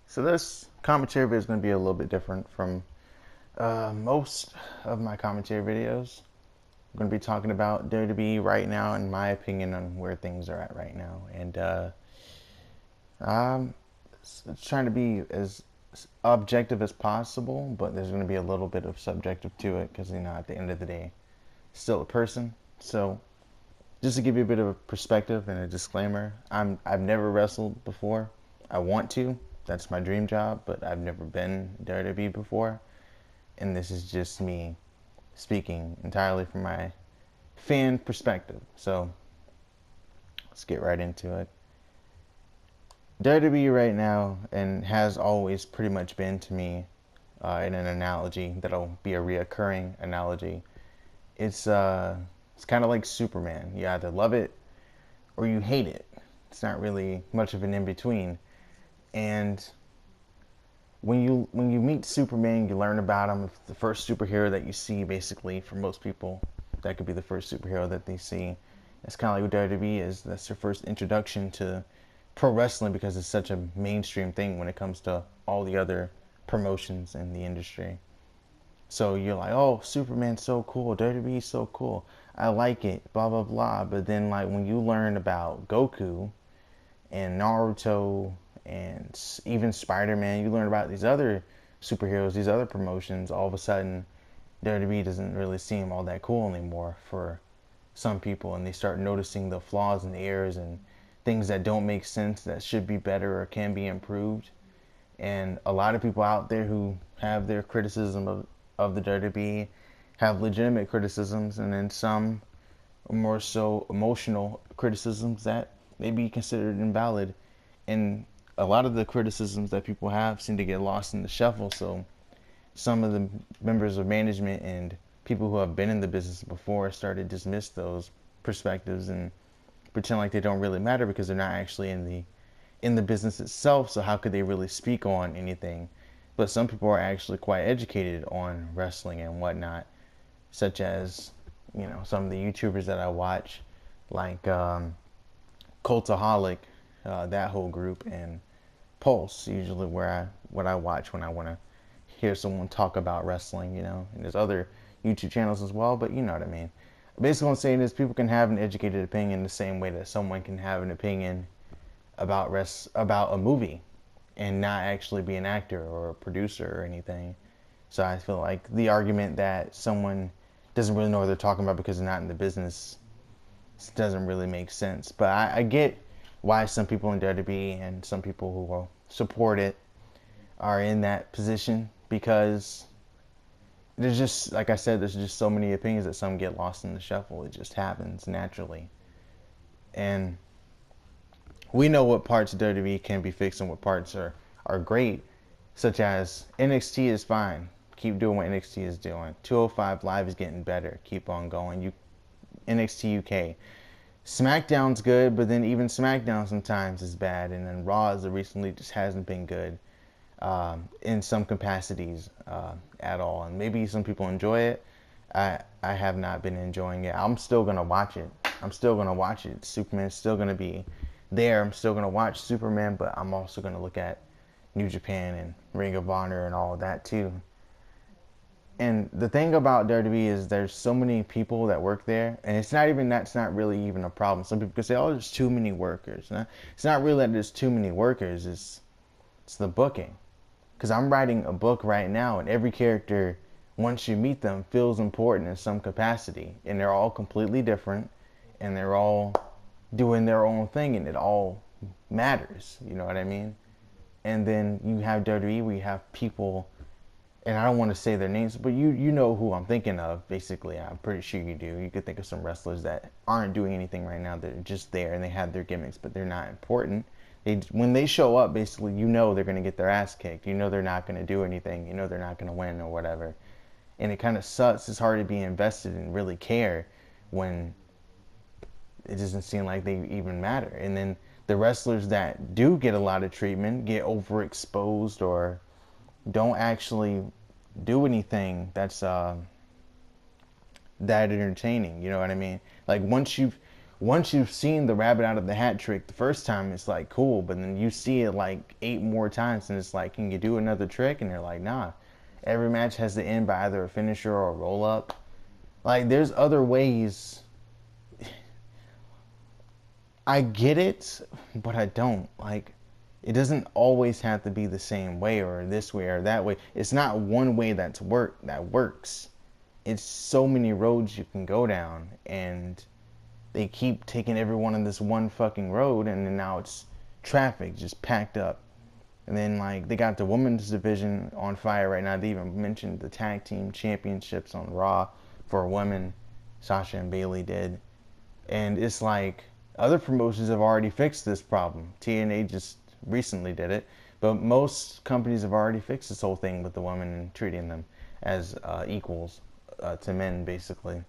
So this commentary video is going to be a little bit different from most of my commentary videos. I'm going to be talking about WWE right now and my opinion on where things are at right now. And I'm trying to be as objective as possible, but there's going to be a little bit of subjective to it because, at the end of the day, still a person. So just to give you a bit of a perspective and a disclaimer, I've never wrestled before. I want to. That's my dream job, but I've never been WWE before. And this is just me speaking entirely from my fan perspective. So let's get right into it. WWE right now, and has always pretty much been to me, in an analogy that'll be a reoccurring analogy. It's kind of like Superman. You either love it or you hate it. It's not really much of an in between. And when you meet Superman, you learn about him. It's the first superhero that you see, basically, for most people, that could be the first superhero that they see. It's kind of like what WWE is. That's their first introduction to pro wrestling because it's such a mainstream thing when it comes to all the other promotions in the industry. So you're like, oh, Superman's so cool, WWE's so cool, I like it, blah blah blah. But then, like, when you learn about Goku and Naruto and even Spider-Man, you learn about these other superheroes, these other promotions. All of a sudden, WWE doesn't really seem all that cool anymore for some people, and they start noticing the flaws and the errors and things that don't make sense that should be better or can be improved. And a lot of people out there who have their criticism of the WWE have legitimate criticisms, and then some more so emotional criticisms that may be considered invalid. And a lot of the criticisms that people have seem to get lost in the shuffle. So some of the members of management and people who have been in the business before start to dismiss those perspectives and pretend like they don't really matter because they're not actually in the business itself. So how could they really speak on anything? But some people are actually quite educated on wrestling and whatnot, such as some of the YouTubers that I watch, like Cultaholic, that whole group, and Pulse. Usually what I watch when I want to hear someone talk about wrestling, And there's other YouTube channels as well, but you know what I mean. Basically, what I'm saying is people can have an educated opinion the same way that someone can have an opinion about a movie and not actually be an actor or a producer or anything. So I feel like the argument that someone doesn't really know what they're talking about because they're not in the business doesn't really make sense. But I get why some people in WWE and some people who will support it are in that position, because there's just, like I said, there's just so many opinions that some get lost in the shuffle. It just happens naturally. And we know what parts of WWE can be fixed and what parts are great, such as NXT is fine. Keep doing what NXT is doing. 205 Live is getting better. Keep on going. NXT UK. SmackDown's good, but then even SmackDown sometimes is bad. And then Raw as of recently just hasn't been good in some capacities at all. And maybe some people enjoy it. I have not been enjoying it. I'm still going to watch it. Superman's still going to be there. I'm still going to watch Superman, but I'm also going to look at New Japan and Ring of Honor and all of that too. And the thing about WWE is there's so many people that work there, and that's not really even a problem. Some people can say, oh, there's too many workers. It's not really that there's too many workers. It's the booking. Because I'm writing a book right now, and every character, once you meet them, feels important in some capacity. And they're all completely different, and they're all doing their own thing, and it all matters. You know what I mean? And then you have WWE, where you have people, and I don't want to say their names, but you know who I'm thinking of, basically. I'm pretty sure you do. You could think of some wrestlers that aren't doing anything right now. They're just there, and they have their gimmicks, but they're not important. When they show up, basically, they're going to get their ass kicked. They're not going to do anything. They're not going to win or whatever. And it kind of sucks. It's hard to be invested and really care when it doesn't seem like they even matter. And then the wrestlers that do get a lot of treatment get overexposed or don't actually do anything that's that entertaining. You know what I mean? Like once once you've seen the rabbit out of the hat trick the first time, it's like cool, but then you see it like 8 more times, and it's like, can you do another trick? And they're like, nah. Every match has to end by either a finisher or a roll up. Like, there's other ways. I get it, but I don't. Like, it doesn't always have to be the same way or this way or that way. It's not one way that works. It's so many roads you can go down, and they keep taking everyone on this one fucking road, and then now it's traffic just packed up. And then like they got the women's division on fire right now. They even mentioned the tag team championships on Raw for women. Sasha and Bailey did, and it's like other promotions have already fixed this problem. TNA just recently did it, but most companies have already fixed this whole thing with the women and treating them as equals to men, basically.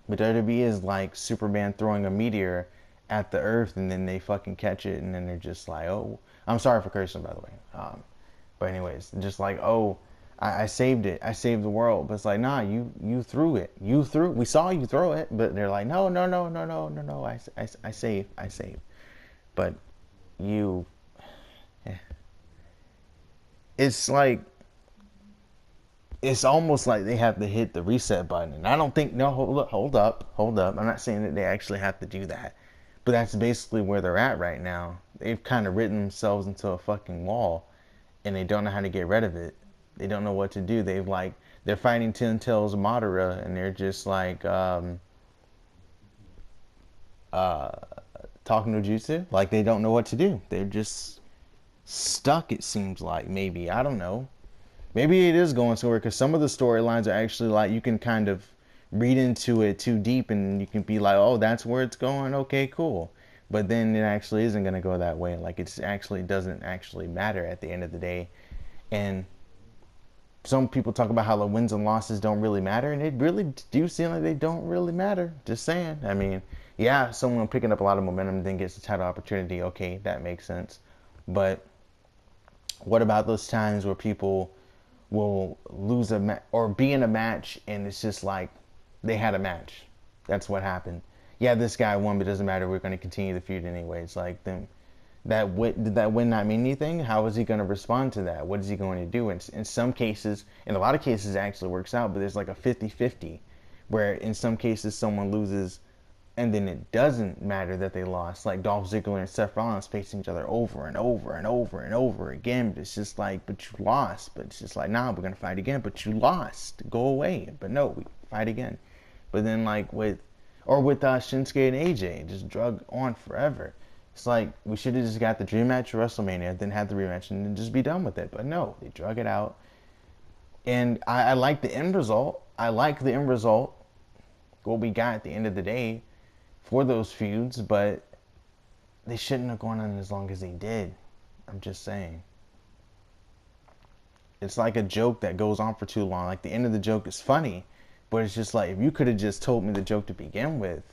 But WWE is like Superman throwing a meteor at the Earth, and then they fucking catch it, and then they're just like, oh, I'm sorry for cursing, by the way. But anyways, just like, oh, I saved it. I saved the world. But it's like, nah, you threw it. We saw you throw it. But they're like, no, no, no, no, no, no, no. I saved. But you, yeah. It's like, it's almost like they have to hit the reset button. And I don't think, no, hold up. I'm not saying that they actually have to do that. But that's basically where they're at right now. They've kind of written themselves into a fucking wall, and they don't know how to get rid of it. They don't know what to do. They're fighting Ten Tails Madara, and they're just like talking no jutsu. Like they don't know what to do. They're just stuck. It seems like maybe I don't know. Maybe it is going somewhere because some of the storylines are actually like you can kind of read into it too deep, and you can be like, oh, that's where it's going. Okay, cool. But then it actually isn't going to go that way. Like it actually doesn't actually matter at the end of the day. And some people talk about how the wins and losses don't really matter, and it really do seem like they don't really matter. Just saying. I mean, yeah, someone picking up a lot of momentum then gets a title opportunity. Okay, that makes sense. But what about those times where people will lose or be in a match, and it's just like they had a match. That's what happened. Yeah, this guy won, but it doesn't matter. We're going to continue the feud anyway. It's like then did that win not mean anything? How is he going to respond to that? What is he going to do? And in some cases, in a lot of cases, it actually works out, but there's like a 50-50 where in some cases someone loses and then it doesn't matter that they lost. Like Dolph Ziggler and Seth Rollins facing each other over and over and over and over again. But it's just like, but you lost. But it's just like, nah, we're going to fight again. But you lost. Go away. But no, we fight again. But then like with Shinsuke and AJ, just drug on forever. It's like we should have just got the dream match at WrestleMania, then had the rematch, and then just be done with it. But no, they drug it out. And I like the end result. What we got at the end of the day for those feuds, but they shouldn't have gone on as long as they did. I'm just saying. It's like a joke that goes on for too long. Like the end of the joke is funny, but it's just like if you could have just told me the joke to begin with,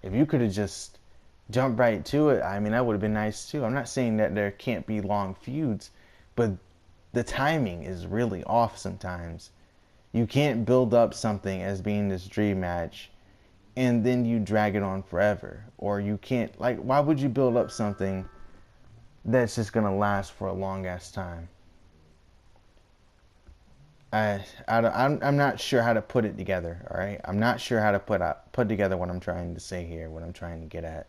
if you could have just jumped right to it, I mean that would have been nice too. I'm not saying that there can't be long feuds, but the timing is really off sometimes. You can't build up something as being this dream match and then you drag it on forever. Or you can't, like, why would you build up something that's just gonna last for a long ass time? I'm not sure how to put it together, all right? I'm not sure how to put together what I'm trying to say here, what I'm trying to get at.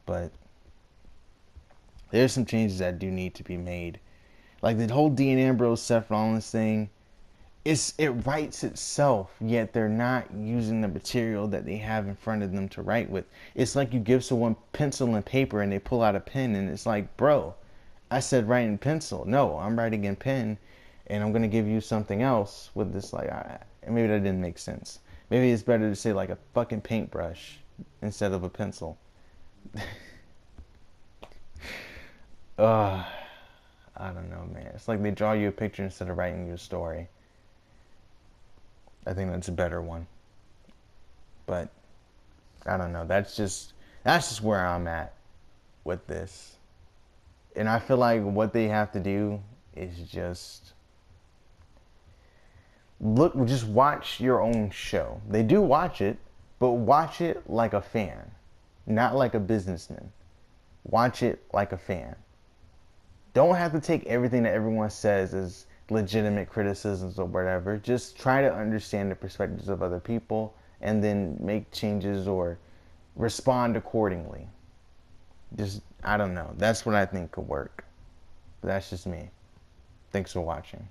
But there's some changes that do need to be made. Like the whole Dean Ambrose, Seth Rollins thing, it writes itself, yet they're not using the material that they have in front of them to write with. It's like you give someone pencil and paper and they pull out a pen and it's like, bro, I said write in pencil. No, I'm writing in pen and I'm going to give you something else with this. Like, maybe that didn't make sense. Maybe it's better to say like a fucking paintbrush instead of a pencil. I don't know, man. It's like they draw you a picture instead of writing you a story. I think that's a better one. But I don't know. That's just where I'm at with this. And I feel like what they have to do is just just watch your own show. They do watch it, but watch it like a fan, not like a businessman. Watch it like a fan. Don't have to take everything that everyone says as legitimate criticisms or whatever. Just try to understand the perspectives of other people and then make changes or respond accordingly. Just, I don't know. That's what I think could work. But that's just me. Thanks for watching.